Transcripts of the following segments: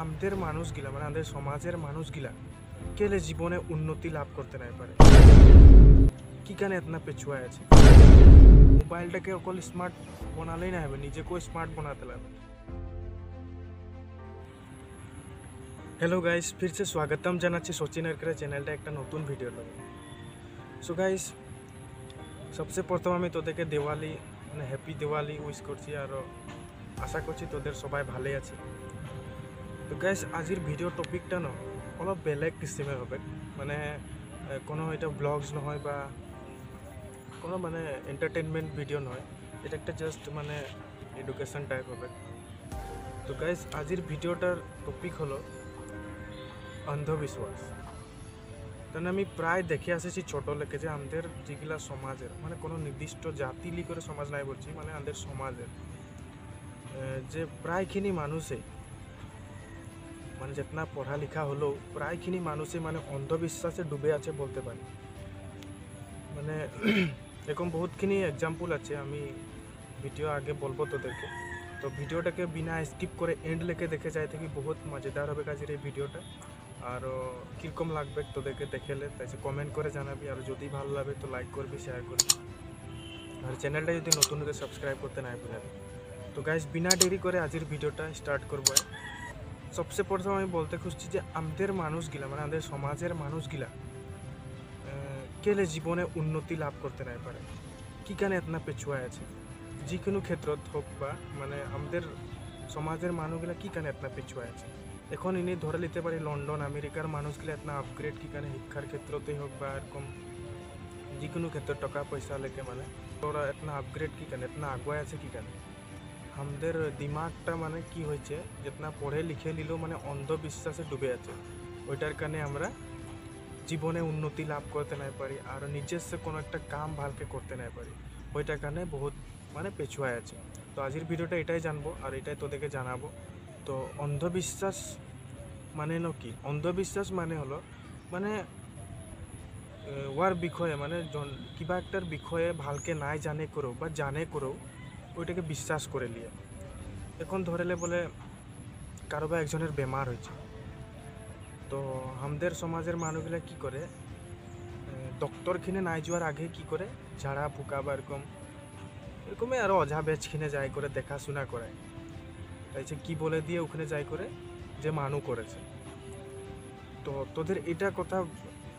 আমাদের মানুষগুলা মানে আমাদের সমাজের মানুষগুলা কেলে জীবনে উন্নতি লাভ করতে নাই পারে কি কানে এতনা পেছুয়া আছে। মোবাইলটাকে অকল স্মার্ট বানালেই না হবে, নিজেকেও স্মাर्ट बनाते লাগবে। हेलो गाइस, फिर से स्वागतम জানাচ্ছি সচিনের চ্যানেলটা একটা নতুন ভিডিও লগে। সো গাইস, সবচেয়ে প্রথম আমি তোদেরকে দিওয়ালি মানে হ্যাপি দিওয়ালি উইশ করছি আর আশা করছি তোদের সবাই ভালোই আছে। তো গাইস, আজির ভিডিও টপিকটা ন অলপ বেলেগ কিসিমের হবে, মানে কোনো এটা ব্লগস নহয় বা কোনো মানে এন্টারটেনমেন্ট ভিডিও নয়, এটা একটা জাস্ট মানে এডুকেশন টাইপ হবে। তো গাইস, আজির ভিডিওটার টপিক হলো অন্ধবিশ্বাস। কারণ আমি প্রায় দেখে আসেছি ছোট লেগে যে আমাদের যেগুলা সমাজের মানে কোনো নির্দিষ্ট জাতি লি করে সমাজ নাই বলছি, মানে আমাদের সমাজের যে প্রায়খিনি মানুষে মানে যেতনা পড়ালেখা হলেও প্রায়খিনি মানুষে মানে অন্ধবিশ্বাসে ডুবে আছে বলতে পারি। মানে এরকম বহুতখিনি এক্সাম্পল আছে, আমি ভিডিও আগে বলবো তোদেরকে। তো ভিডিওটাকে বিনা স্কিপ করে এন্ড লেকে দেখে যাই থাকি, বহুত মজাদার হবে কাজের এই ভিডিওটা। আর কীরকম লাগবে তোদেরকে দেখেলে তাই কমেন্ট করে জানাবি, আর যদি ভালো লাগে তো লাইক করবি, শেয়ার করবি, আর চ্যানেলটা যদি নতুন হতে সাবস্ক্রাইব করতে না ভুলবি। তো গাইস, বিনা দেরি করে আজকের ভিডিওটা স্টার্ট করবো। সবচেয়ে প্রথম আমি বলতে খুঁজছি যে আমাদের মানুষগুলা মানে আমাদের সমাজের মানুষগুলা কেলে জীবনে উন্নতি লাভ করতে নাই পারে কি কানে এতনা পেছুয়া আছে। যে কোনো ক্ষেত্রত হোক বা মানে আমাদের সমাজের মানুষগুলা কি কানে এতনা পেছুয়া আছে। এখন ইনি ধরে নিতে পারি লন্ডন আমেরিকার মানুষগুলো এতনা আপগ্রেড কি কানে শিক্ষার ক্ষেত্রতেই হোক বা এরকম যে কোনো ক্ষেত্রে টাকা পয়সা লেকে মানে ওরা এতনা আপগ্রেড কি কানে এতনা আগুয়া আছে কি কানে। আমাদের দিমাগটা মানে কি হয়েছে, যেতনা পড়ে লিখে নিলেও মানে অন্ধবিশ্বাসে ডুবে আছে, ওইটার কারণে আমরা জীবনে উন্নতি লাভ করতে নাই পারি আর নিজস্ব কোনো একটা কাম ভালকে করতে নাই পারি, ওইটার কারণে বহুত মানে পেছুয়ায় আছে। তো আজকের ভিডিওটা এটাই জানবো আর এটাই তোদেরকে জানাবো। তো অন্ধবিশ্বাস মানে কি? অন্ধবিশ্বাস মানে হলো মানে ওয়ার বিষয়ে মানে কিবা একটার বিষয়ে ভালকে নাই জানে করেও বা জানে করেও ওইটাকে বিশ্বাস করে নিয়ে। এখন ধরেলে বলে কারোবা একজনের বেমার হয়েছে, তো আমাদের সমাজের মানুষগুলা কি করে ডক্টরখিনে নাই যাওয়ার আগে কি করে ঝাড়া ফুকা বা এরকমই আরও অঝা বেচখিনে যাই করে দেখাশোনা করে, তাই কি বলে দিয়ে ওখানে যাই করে যে মানু করেছে। তো তোদের এটা কথা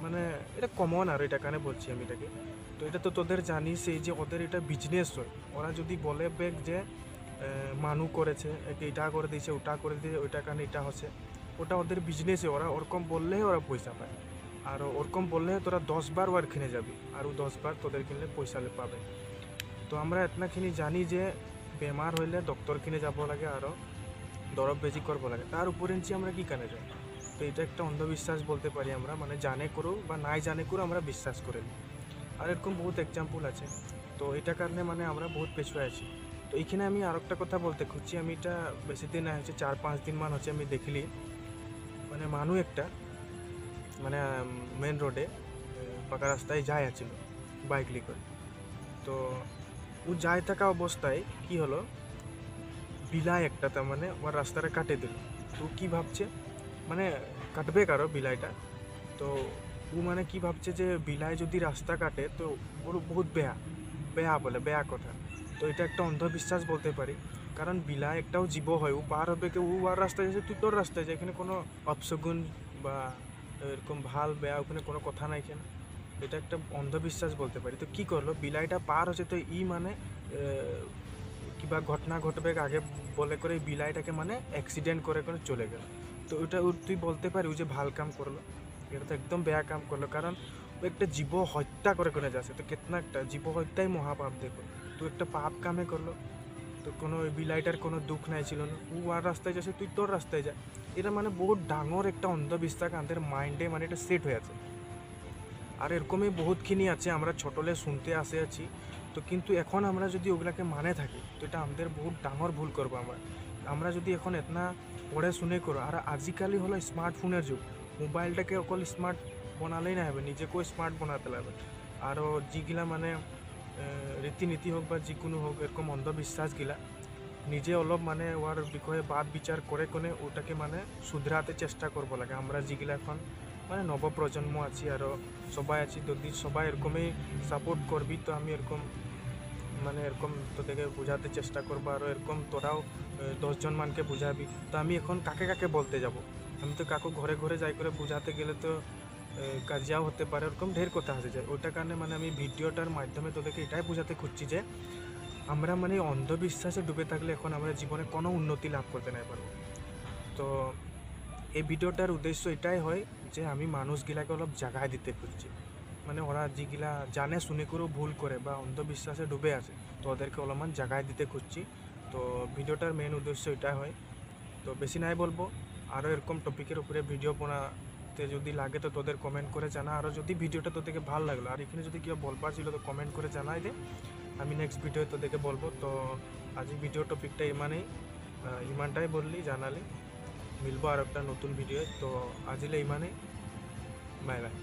মানে এটা কমন আর এটা কানে বলছি আমি এটাকে। তো এটা তো তোদের জানিস এই যে ওদের এটা বিজনেস হয়, ওরা যদি বলে বেগ যে মানু করেছে এটা করে দিয়েছে ওটা করে দিয়েছে ওইটা কারণে এটা হচ্ছে, ওটা ওদের বিজনেসে, ওরা ওরকম বললেই ওরা পয়সা পায়। আর ওরকম বললে তোরা 10 বার ওয়ার কিনে যাবি আর 10 বার তোদের কিনলে পয়সা পাবে। তো আমরা এতনাখিনি জানি যে বেমার হইলে ডক্টর কিনে যাব লাগে আরও দরব বেজি করব লাগে, তার উপরে নিচে আমরা কি কানে যাই। তো এটা একটা অন্ধবিশ্বাস বলতে পারি আমরা, মানে জানে করো বা নাই জানে করো আমরা বিশ্বাস করে নিই। আর এরকম বহুত এক্সাম্পল আছে। তো এটা কারণে মানে আমরা বহুত পেছুয়ে আছি। তো এইখানে আমি আর একটা কথা বলতে খুঁজছি, আমি এটা বেশি দিন হচ্ছে 4-5 দিন মান হচ্ছে আমি দেখলি মানে মানুষ একটা মানে মেন রোডে পাকা রাস্তায় যায় আছিল বাইক লি করে। তো ও যায় থাকা অবস্থায় কি হলো, বিলাই একটা তার মানে ওর রাস্তাটা কাটে দিল। তো কি ভাবছে মানে কাটবে কারো বিলাইটা, তো ও মানে কি ভাবছে যে বিলাই যদি রাস্তা কাটে তো ওর বহুত বেয়া বেয়া বলে বেয়া কথা। তো এটা একটা অন্ধবিশ্বাস বলতে পারি, কারণ বিলাই একটাও জীব হয়, ও পার হবে কেউ ও আর রাস্তায় যাচ্ছে তুই তোর রাস্তায় যায়, এখানে কোনো অপশগুন বা এরকম ভাল বেয়া ওখানে কোনো কথা নাই কেন, এটা একটা অন্ধবিশ্বাস বলতে পারি। তো কি করলো, বিলাইটা পার হচ্ছে তো ই মানে কিবা ঘটনা ঘটবে আগে বলে করে বিলাইটাকে মানে অ্যাক্সিডেন্ট করে করে চলে গেল। তো ওটা তুই বলতে পারি ও যে ভাল কাম করলো, এটা তো একদম বেয়া কাম করলো, কারণ ও একটা জীব হত্যা করে করে যাচ্ছে। তো কেতনা একটা জীব হত্যাই মহাপাপ, দেখো তো একটা পাপ কামে করলো। তো কোনো বিলাইটার কোনো দুঃখ নাই ছিল না, ও আর রাস্তায় যাচ্ছে তুই তোর রাস্তায় যা, এটা মানে বহুত ডাঙর একটা অন্ধবিশ্বাস আমাদের মাইন্ডে মানে এটা সেট হয়ে আছে। আর এরকমই বহুতখিনি আছে আমরা ছোটলে শুনতে আসে আছি। তো কিন্তু এখন আমরা যদি ওগুলাকে মানে থাকি তো এটা আমাদের বহুত ডাঙর ভুল করবো। আমরা যদি এখন এতনা পড়ে শুনে করো, আর আজিকালি হলো স্মার্টফোনের যুগ, মোবাইলটাকে অকল স্মার্ট বানালেই না হবে, নিজেকেও স্মার্ট বানাতে লাগবে। আরও যেগুলা মানে রীতিনীতি হোক বা যে কোনো হোক এরকম অন্ধবিশ্বাসগুলা নিজে অলপ মানে ওর বিষয়ে বাদ বিচার করে কোনে ওটাকে মানে শুধরাতে চেষ্টা করবো লাগে। আমরা যেগুলো এখন মানে নবপ্রজন্ম আছি আরও সবাই আছি, যদি সবাই এরকমই সাপোর্ট করবি তো আমি এরকম মানে এরকম তোদেরকে বোঝাতে চেষ্টা করবো। আরও এরকম তোরাও 10জন মানকে বুঝাবি। তো আমি এখন কাকে কাকে বলতে যাব? আমি তো কাকু ঘরে ঘরে যাই করে বোঝাতে গেলে তো কাজিয়াও হতে পারে, এরকম ঢের কথা আসে যায়। ওইটার কারণে মানে আমি ভিডিওটার মাধ্যমে তোদেরকে এটাই বোঝাতে খুঁজছি যে আমরা মানে অন্ধবিশ্বাসে ডুবে থাকলে এখন আমরা জীবনে কোনো উন্নতি লাভ করতে নাই পারবো। তো এই ভিডিওটার উদ্দেশ্য এটাই হয় যে আমি মানুষগুলাকে অলপ জাগায় দিতে খুঁজছি, মানে ওরা যেগুলা জানে শুনে করেও ভুল করে বা অন্ধবিশ্বাসে ডুবে আছে তো ওদেরকে অলপমান জাগায় দিতে খুঁজছি। তো ভিডিওটার মেন উদ্দেশ্য এটাই হয়। তো বেশি নাই বলবো, আরও এরকম টপিকের উপরে ভিডিও বানাতে যদি লাগে তো তোদের কমেন্ট করে জানা। আরও যদি ভিডিওটা তোদেরকে ভালো লাগলো আর এখানে যদি কেউ বলবার ছিল তো কমেন্ট করে জানাই দে, আমি নেক্সট ভিডিও তোদেরকে বলবো। তো আজ ভিডিও টপিকটা ইমানটাই বললি জানালি, মিলবো আর একটা নতুন ভিডিও। তো আজিলে ইমানেই, বাই বাই।